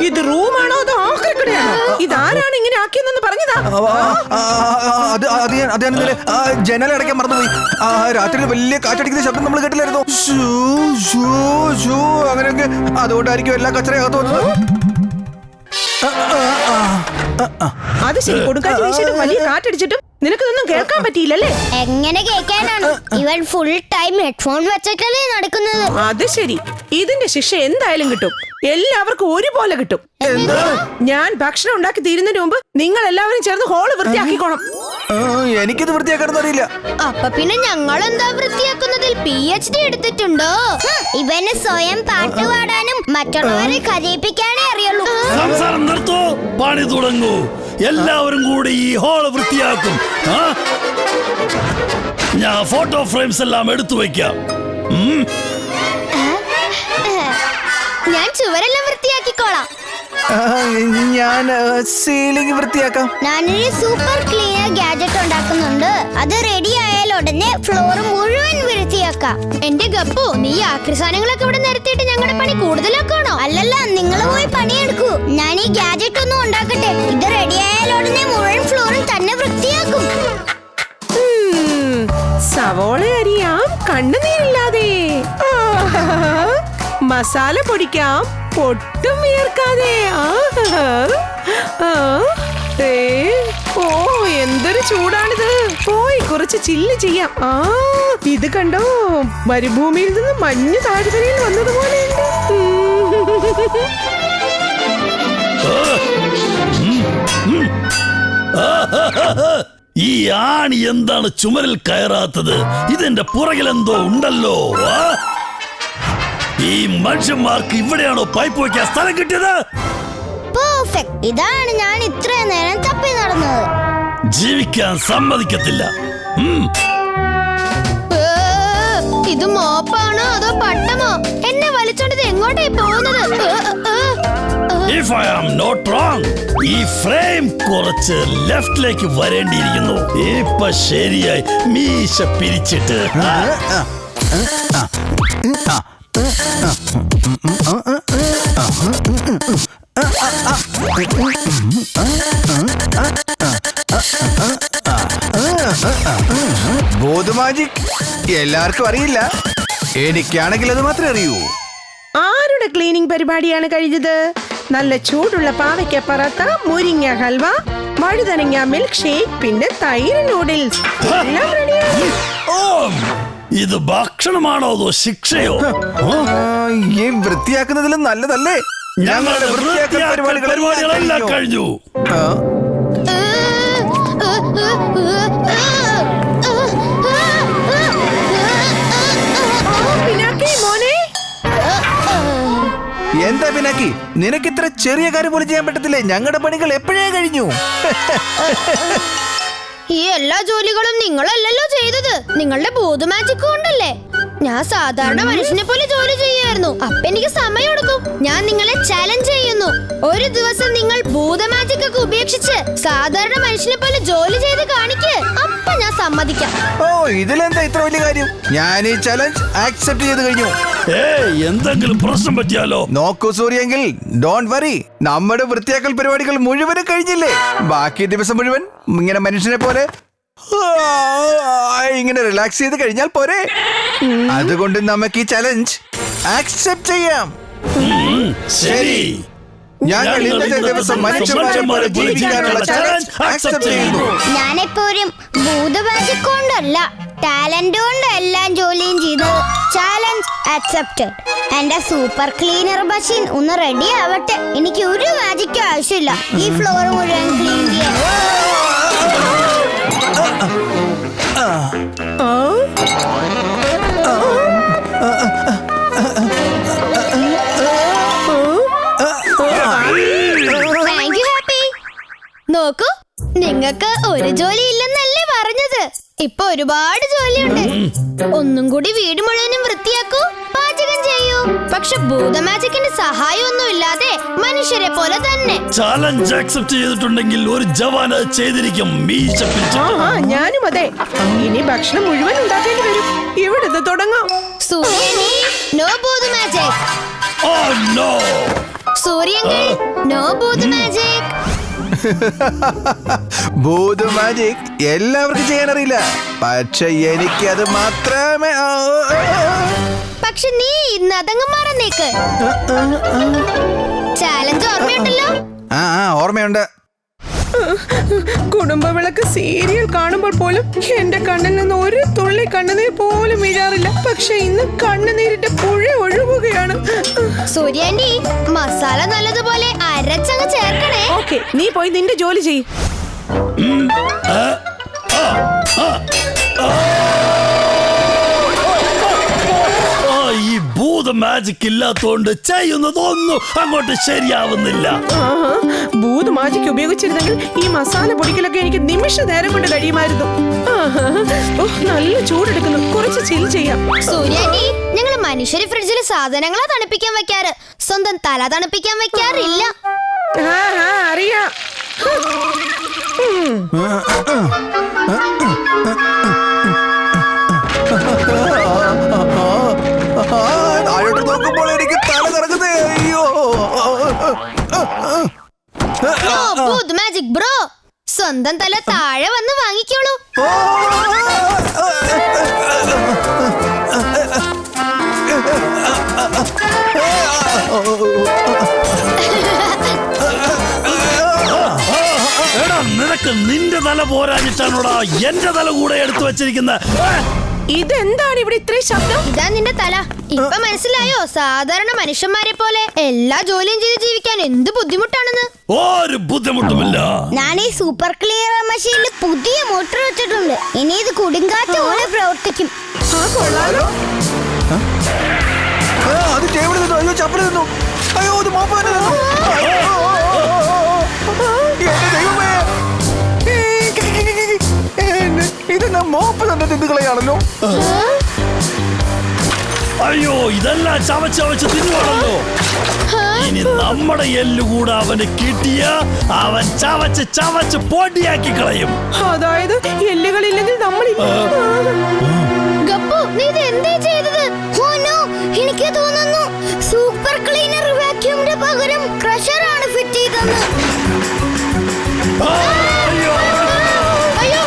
ഇത് റൂമാണോ അതോ ആക്രിക്കടയാണോ? ഇതാരാണ് ഇങ്ങനെ ആക്കിയെന്ന് പറഞ്ഞതാ? ജനൽ അടയ്ക്കാൻ മറന്നുപോയി. രാത്രി വലിയ കാറ്റടിക്കുന്ന ശബ്ദം നമ്മൾ കേട്ടില്ലായിരുന്നു. അങ്ങനെയൊക്കെ അതുകൊണ്ടായിരിക്കും എല്ലാ കച്ചറയകത്ത് വന്നത്. അത് ശരി, കൊടുക്കാറ്റ് വീശിട്ടും വലിയ കാറ്റടിച്ചിട്ടും നിനക്കൊന്നും കേൾക്കാൻ പറ്റിയില്ലല്ലേ? എങ്ങനെ കേൾക്കാനാണ്? ഇവൻ ഫുൾ ടൈം ഹെഡ്ഫോൺ വെച്ചിട്ടല്ലേ നടക്കുന്നത്. അത് ശരി, ഇതിന്റെ ശിക്ഷ എന്തായാലും കിട്ടും. എല്ലാവർക്കും ഒരുപോലെ കിട്ടും. ഞാൻ ഭക്ഷണം ഉണ്ടാക്കി തീരുന്നതിന് മുമ്പ് നിങ്ങൾ എല്ലാവരും ചേർന്ന് ഹോള് വൃത്തിയാക്കിക്കോണം. എനിക്കിത് വൃത്തിയാക്കാനൊന്നും അറിയില്ല. അപ്പൊ പിന്നെ ഞങ്ങൾ എന്താ വൃത്തിയാക്കുന്നതിൽ PhD എടുത്തിട്ടുണ്ടോ? ഇവന് സ്വയം പാട്ട് പാടാനും മറ്റുള്ളവരെ കരയിപ്പിക്കാനേ അറിയുള്ളൂ. സംസാരം നിർത്തൂ, പണി തുടങ്ങൂ. എല്ലാവരും കൂടി ഈ ഹോള് വൃത്തിയാക്കും. ഞാൻ ഫോട്ടോ ഫ്രെയിംസ് എല്ലാം എടുത്തു വെക്കാം. ഞാൻ ചുവരെല്ലാം വൃത്തിയാക്കിക്കോളാം. ഞാൻ സീലിംഗ് വൃത്തിയാക്കാം. ഞാനൊരു സൂപ്പർ ക്ലീനർ ഗാഡ്ജറ്റ് ഉണ്ടാക്കുന്നുണ്ട്. അത് റെഡി ആയാൽ ഉടനെ ഫ്ലോർ മുഴുവൻ വൃത്തിയാക്കാം. എന്റെ ഗപ്പു, നീ ആക്രി സാധനങ്ങളൊക്കെ ഇവിടെ നിരത്തിയിട്ട് ഞങ്ങളുടെ പണി കൂടുതലാക്കണോ? അല്ലല്ല, നിങ്ങൾ പോയി പണിയെടുക്കൂ. ഞാൻ ഈ ഗാഡ്ജറ്റ് ഒന്നും ഉണ്ടാക്കട്ടെ. ഇത് റെഡി ആയാൽ ഉടനെ മുഴുവൻ ഫ്ലോറും തന്നെ വൃത്തിയാക്കും. സവോള അരിയാം കണ്ണുനീരില്ലാതെ. മസാല പൊടിക്കാം പൊട്ടും വിയർക്കാതെ. ഓ, എന്തൊരു ചൂടാണിത്. പോയി കുറച്ച് ചില്ല് ചെയ്യാം. ഇത് കണ്ടോ, മരുഭൂമിയിൽ നിന്ന് മഞ്ഞ് താഴ്വരയിൽ വന്നതുപോലെയുണ്ട്. ഈ ആണി എന്താണ് ചുമരിൽ കയറാത്തത്? ഇതെന്റെ പുറകിലെന്തോ ഉണ്ടല്ലോ. ഈ മനുഷ്യന്മാർക്ക് ഇവിടെയാണോ പൈപ്പ് വയ്ക്കാൻ സ്ഥലം കിട്ടിയത്? ഇതാണ് ഞാൻ ഇത്രയും നേരം തപ്പി നടന്നത്. ജീവിക്കാൻ സമ്മതിക്കത്തില്ല. ഇത് മോപ്പാണോ അതോ പട്ടമോ? എന്നെ വലിച്ചോണ്ടത് എങ്ങോട്ടായി പോകുന്നത്? If I am not wrong, ഈ ഫ്രെയിം കുറച്ച് ലെഫ്റ്റിലേക്ക് വരേണ്ടിയിരിക്കുന്നു. ഇപ്പൊ ശരിയായി. മീശ പിരിച്ചിട്ട് ബോധ മാജിക് എല്ലാവർക്കും അറിയില്ല. എനിക്കാണെങ്കിൽ അത് മാത്രമേ അറിയൂ. ആരുടെ ക്ലീനിങ് പരിപാടിയാണ് കഴിഞ്ഞത്? നല്ല ചൂടുള്ള പാവയ്ക്ക പറാത്ത, മുരിങ്ങ ഹൽവ, വഴുതനങ്ങ മിൽക്ക് ഷേക്ക്, പിന്നെ തൈര് നൂഡിൽസ് എല്ലാം റെഡിയാണ്. ഇത് ഭക്ഷണമാണോ അതോ ശിക്ഷയോ? ഈ വൃത്തിയാക്കുന്നതിലും നല്ലതല്ലേ? ഞങ്ങളുടെ വൃത്തിയാക്കൽ പരിപാടികളെല്ലാം കഴിഞ്ഞു. എന്താ പിനാക്കി, നിനക്ക് ഇത്ര ചെറിയ കാര്യം പോലും ചെയ്യാൻ പറ്റത്തില്ലേ? ഞങ്ങളുടെ പണികൾ എപ്പോഴേ കഴിഞ്ഞു. ഈ എല്ലാ ജോലികളും നിങ്ങളല്ലല്ലോ ചെയ്തത്. നിങ്ങളുടെ ബോധ മാജിക് കൊണ്ടല്ലേ. ഞാൻ സാധാരണ മനുഷ്യനെ പോലെ ജോലി ചെയ്യായിരുന്നു. അപ്പൊ എനിക്ക് സമയം എടുക്കും. ഞാൻ നിങ്ങളെ ചാലഞ്ച് ചെയ്യുന്നു. ഒരു ദിവസം നിങ്ങൾ ഭൂത മാജിക് ഒക്കെ ഉപേക്ഷിച്ച് സാധാരണ മനുഷ്യനെ പോലെ ജോലി ചെയ്ത് കാണിക്ക്. അപ്പൊ ഞാൻ സമ്മതിക്കാം. ഓ, ഇതിലെന്താ ഇത്ര വലിയ കാര്യം? ഞാൻ ഈ ചലഞ്ച് ആക്സെപ്റ്റ് ചെയ്ത് കഴിഞ്ഞു. എന്തെങ്കിലും പ്രശ്നം പറ്റിയാലോ? നോക്കൂ സൂര്യങ്കിൽ, ഡോണ്ട് വറി. നമ്മുടെ വൃത്തിയാക്കൽ പരിപാടികൾ മുഴുവനും കഴിഞ്ഞില്ലേ? ബാക്കി ദിവസം മുഴുവൻ ഇങ്ങനെ മനുഷ്യനെ പോലെ ഇങ്ങനെ റിലാക്സ് ചെയ്ത് കഴിഞ്ഞാൽ പോരെ? അതുകൊണ്ട് നമുക്ക് ഈ ചലഞ്ച് ആക്സെപ്റ്റ് ചെയ്യാം. ശരി, ഞങ്ങൾ ഇന്നത്തെ ദിവസം മനുഷ്യന്മാരെ പോലെ ജീവിക്കാനുള്ള ചലഞ്ച് ആക്സെപ്റ്റ് ചെയ്യുന്നു. ഞാനെപ്പോഴും ഭൂത മാജിക് കൊണ്ടല്ല, ടാലന്റ് കൊണ്ട് എല്ലാം ജോലിയും ചെയ്തത്. Challenge accepted. എന്റെ സൂപ്പർ ക്ലീനർ മെഷീൻ ഒന്ന് റെഡി ആവട്ടെ. എനിക്ക് ഒരു മാജിക്കും ആവശ്യമില്ല ഈ ഫ്ലോർ മുഴുവൻ ക്ലീൻ ചെയ്യാൻ. നോക്കൂ, നിങ്ങൾക്ക് ഒരു ജോലി ഇല്ലെന്നല്ലേ പറഞ്ഞത്? ഇപ്പൊ ഒരുപാട് ജോലിയുണ്ട്. ഒന്നും കൂടി വീട് മുഴുവനും വൃത്തിയാക്കൂ, പാചകം ചെയ്യൂ. പക്ഷെ ഭൂത മാജിക്കിന്റെ സഹായമൊന്നും ഇല്ലാതെ മനുഷ്യരെ പോലെ തന്നെ. ചാലഞ്ച് ആക്സെപ്റ്റ് ചെയ്തിട്ടുണ്ടെങ്കിൽ ഒരു ജവാൻ അത് ചെയ്തിരിക്കും. ഞാനും അതെ. ഇനി ഭക്ഷണം മുഴുവൻ ഉണ്ടാക്കേണ്ടി വരും. ഇവിടെ തുടങ്ങാം. സൂര്യനി, no bhoot magic. Oh no! സൂര്യങ്കിൾ no bhoot magic. Bhoot magic എല്ലാവർക്കും ചെയ്യാൻ അറിയില്ല, പക്ഷെ എനിക്കത് മാത്രമേ പക്ഷെ നീ ഇന്ന് അതങ്ങ് മറന്നേക്ക്. ചാലഞ്ച് ഓർമ്മയുണ്ടല്ലോ? ഓർമ്മയുണ്ട്. കുടുംബവിളക്ക് സീരിയൽ കാണുമ്പോൾ പോലും എന്റെ കണ്ണിൽ നിന്ന് ഒരു തുള്ളി കണ്ണുനീർ പോലും വീഴാറില്ല. പക്ഷെ ഇന്ന് കണ്ണുനീരിന്റെ പുഴ ഒഴുകുകയാണ്. സൂര്യാന്റി, മസാല നല്ലതുപോലെ അരച്ചങ്ങ് ചേർക്കണേ. ഓക്കെ, നീ പോയി നിന്റെ ജോലി ചെയ്യ്. ഈ ഭൂത മാജിക് ഇല്ലാത്തോണ്ട് ചെയ്യുന്നതൊന്നും അങ്ങോട്ട് ശരിയാവുന്നില്ല. ഭൂത് മാജിക് ഉപയോഗിച്ചിരുന്നെങ്കിൽ ഈ മസാല പൊടിക്കലൊക്കെ എനിക്ക് നിമിഷ നേരം കൊണ്ട് കഴിയുമായിരുന്നു. നല്ല ചൂടെടുക്കുന്നു, കുറച്ച് ചിൽ ചെയ്യാം. സൂര്യാന്റി, ഞങ്ങള് മനുഷ്യര് ഫ്രിഡ്ജിൽ സാധനങ്ങളാ തണുപ്പിക്കാൻ വെക്കാറ്, സ്വന്തം തല തണുപ്പിക്കാൻ വെക്കാറില്ല. അറിയാം. താഴോട്ട് നോക്കുമ്പോൾ എനിക്ക് തല കറങ്ങുന്നേ. അയ്യോ, ഭൂത് മാജിക് ബ്രോ, സ്വന്തം തല താഴെ വന്ന് വാങ്ങിക്കോളൂ. എടാ, നിനക്ക് നിന്റെ തല പോരാഞ്ഞിട്ടാണോടാ എന്റെ തല കൂടെ എടുത്തു വെച്ചിരിക്കുന്നത്? ഇതെന്താണ് ഇവിടെ ഇത്രയും ശബ്ദം? ഇതാ നിന്റെ തല. ഇപ്പൊ മനസ്സിലായോ സാധാരണ മനുഷ്യന്മാരെ പോലെ എല്ലാ ജോലിയും ചെയ്ത് ജീവിക്കാൻ എന്ത് ബുദ്ധിമുട്ടാണെന്ന്? ഒരു ബുദ്ധിമുട്ടുമില്ല. ഞാൻ ഈ സൂപ്പർ ക്ലിയർ മെഷീനിൽ പുതിയ മോട്ടോർ വെച്ചിട്ടുണ്ട്. ഇനി ഇത് കൊടുങ്കാറ്റ് പോലെ പ്രവർത്തിക്കും. അത് ടേബിളിൽ നിന്നു. അയ്യോ, ചപ്പലിൽ നിന്നു. അയ്യോ, അത് മോപ്പാന് നിന്നു. എന്റെ ദൈവമേ, ഇതെന്നാ മോപ്പ് തന്നെ തിന്നുകളയാണല്ലോ. അയ്യോ, ഇതെല്ലാം ചവച്ചവച്ച് തിന്നുവാണല്ലോ. ഇനി നമ്മുടെ എല്ലുകൂടെ അവന് കിട്ടിയ അവൻ ചവച്ച് ചവച്ച് പൊടിയാക്കി കളയും. അതായത് എല്ലുകളില്ലെങ്കിൽ നമ്മളില്ല. ഗപ്പു, നീ ഇത് എന്തേ ചെയ്തത്? ഓ നോ, എനിക്ക് തോന്നുന്നു സൂപ്പർ ക്ലീനർ വാക്യൂമിന്റെ പകരം ക്രഷർ ആണ് ഫിറ്റ് ചെയ്തത്. അയ്യോ, അയ്യോ,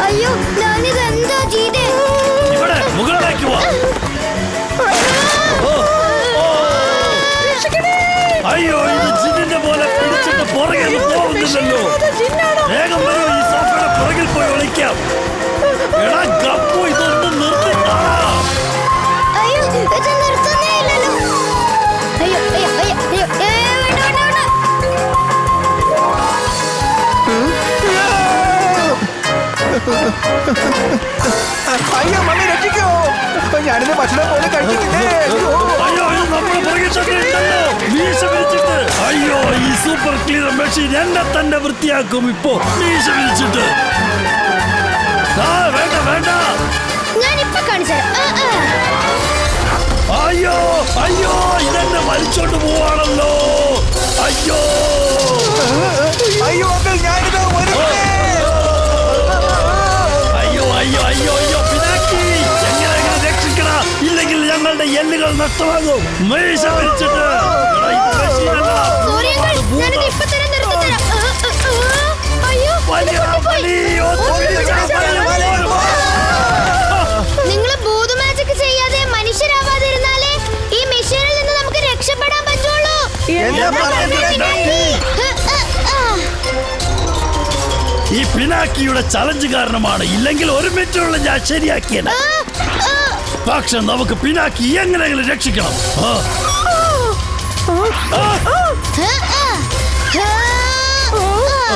അയ്യോ, ഞാനിത് എന്താ ചെയ്തേ? ഇവിടെ മുകളിലേക്ക് വാ. അയ്യോ, ഇത് ജിന്നിന്റെ പോലെ പിടിച്ചിട്ട് പുറകെ പോകുന്നില്ലല്ലോ. വേഗം വരൂ, ഈ സോഫയുടെ പുറകിൽ പോയി ഒളിക്കാം. എടാ ഗപ്പു, ഇതൊന്നും നിർത്തിട്ടാ. അയ്യോ, ഇത് നിർത്തുന്നേ ഇല്ലല്ലോ. അയ്യോ, അയ്യോ, അയ്യോ, അയ്യോ, വേണ്ട, വേണ്ട, വേണ്ട. അയ്യോ, മമ്മി രക്ഷിക്കോ. ഞാനിത് ഭക്ഷണം പോലെ കഴിച്ചിട്ടില്ലേ. അയ്യോ, ഇത് നമ്മുടെ പുറകിൽ തന്നെ ഉണ്ടല്ലോ. മീശ വിരിച്ചിട്ട്. അയ്യോ, ഈ സൂപ്പർ ക്ലീനർ മെഷീൻ എന്നെ തന്നെ വൃത്തിയാക്കും ഇപ്പോ. മീശ വിരിച്ചിട്ട്. വേണ്ട വേണ്ട. ഞാനിപ്പോ കാണിച്ചുതരാം. അയ്യോ, അയ്യോ, ഇതെന്നെ വലിച്ചോണ്ട് പോവാണല്ലോ. അയ്യോ, അയ്യോ അങ്കിൾ, ഞാനിത് വരുന്നേ. അയ്യോ, അയ്യോ, അയ്യോ, അയ്യോ, പിനാക്കി, എങ്ങനെ രക്ഷിക്കണ, ഇല്ലെങ്കിൽ ഞങ്ങളുടെ എല്ലുകൾ നഷ്ടമാകും. മീശ വിരിച്ചിട്ട്. എടാ, ഇത് മെഷീനല്ല. സൂര്യങ്ങൾ, ഞാനിത് ഇപ്പൊ തന്നെ നിർത്തിത്തരാം. അയ്യോ, വലിയ വലി, ഒന്ന് പിടിച്ചാ നിങ്ങള് ഭൂത മാജിക് ചെയ്യാതെ മനുഷ്യരാവാതിരുന്നാലേ ഈ മെഷീനിൽ നിന്ന് നമുക്ക് രക്ഷപ്പെടാൻ പറ്റുള്ളൂ. ഈ പിനാക്കിയുടെ ചലഞ്ച് കാരണമാണ്, ഇല്ലെങ്കിൽ ഒരു മിനിറ്റുള്ള ഞാൻ ശരിയാക്കിയത്. പക്ഷെ നമുക്ക് പിനാക്കി എങ്ങനെയെങ്കിലും രക്ഷിക്കണം.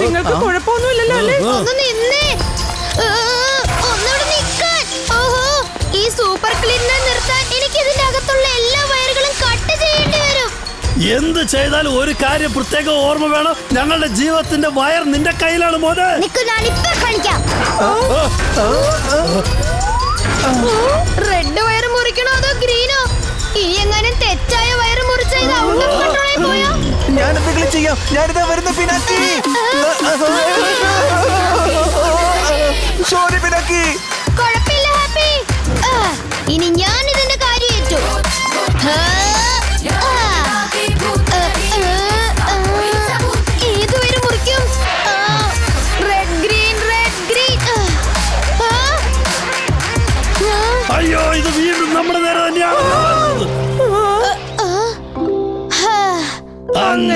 നിങ്ങൾക്ക് കുഴപ്പമൊന്നുമില്ലല്ലോ അല്ലേ? ഒന്ന് നിന്നേ. ഒന്നുകൂടെ നിക്കാൻ. ഓഹോ, ഈ സൂപ്പർ ക്ലീനർ നിർത്താൻ എനിക്ക് ഇതിന്റെ അകത്തുള്ള എല്ലാ വയറുകളും കട്ട് ചെയ്യേണ്ടി വരും. എന്ത് ചെയ്താലും ഒരു കാര്യം പ്രത്യേകം ഓർമ്മ വേണം, ഞങ്ങളുടെ ജീവിതത്തിന്റെ വയർ നിന്റെ കയ്യിലാണ് മോനെ. നിക്ക്, ഞാൻ ഇപ്പൊ കാണിക്കാം. റെഡ് വയർ മുറിക്കണോ അതോ ഗ്രീനോ? ഇനി എങ്ങാനും തെറ്റായ വയർ മുറിച്ച ഇത് ഔട്ട് ഓഫ് കൺട്രോളായി പോയോ? ഞാൻ എന്തെങ്കിലും ചെയ്യാം. ഞാനിതാ വരുന്ന പിനാക്കി. സോറി പിനാക്കി. കുഴപ്പമില്ല ഹാപ്പി. ഇനി ഞാൻ ഇതിന്റെ കാര്യം ഏറ്റു.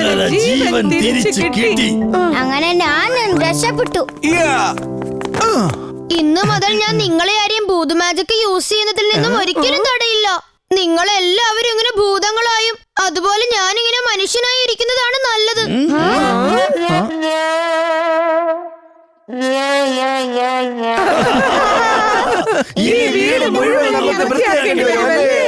അങ്ങനെ ജീവൻ തിരിച്ചു കിട്ടി. അങ്ങനെ ഞാൻ രക്ഷപ്പെട്ടു. ഇന്നു മുതൽ ഞാൻ നിങ്ങളെ ആരെയും ഭൂത മാജിക് യൂസ് ചെയ്യുന്നതിൽ നിന്നും ഒരിക്കലും തടയില്ല. നിങ്ങളെല്ലാവരും ഇങ്ങനെ ഭൂതങ്ങളായും അതുപോലെ ഞാനിങ്ങനെ മനുഷ്യനായി ഇരിക്കുന്നതാണ് നല്ലത്. ഈ വീട് മുഴുവൻ നമുക്ക് വൃത്തിയാക്കേണ്ടി വരുമല്ലേ?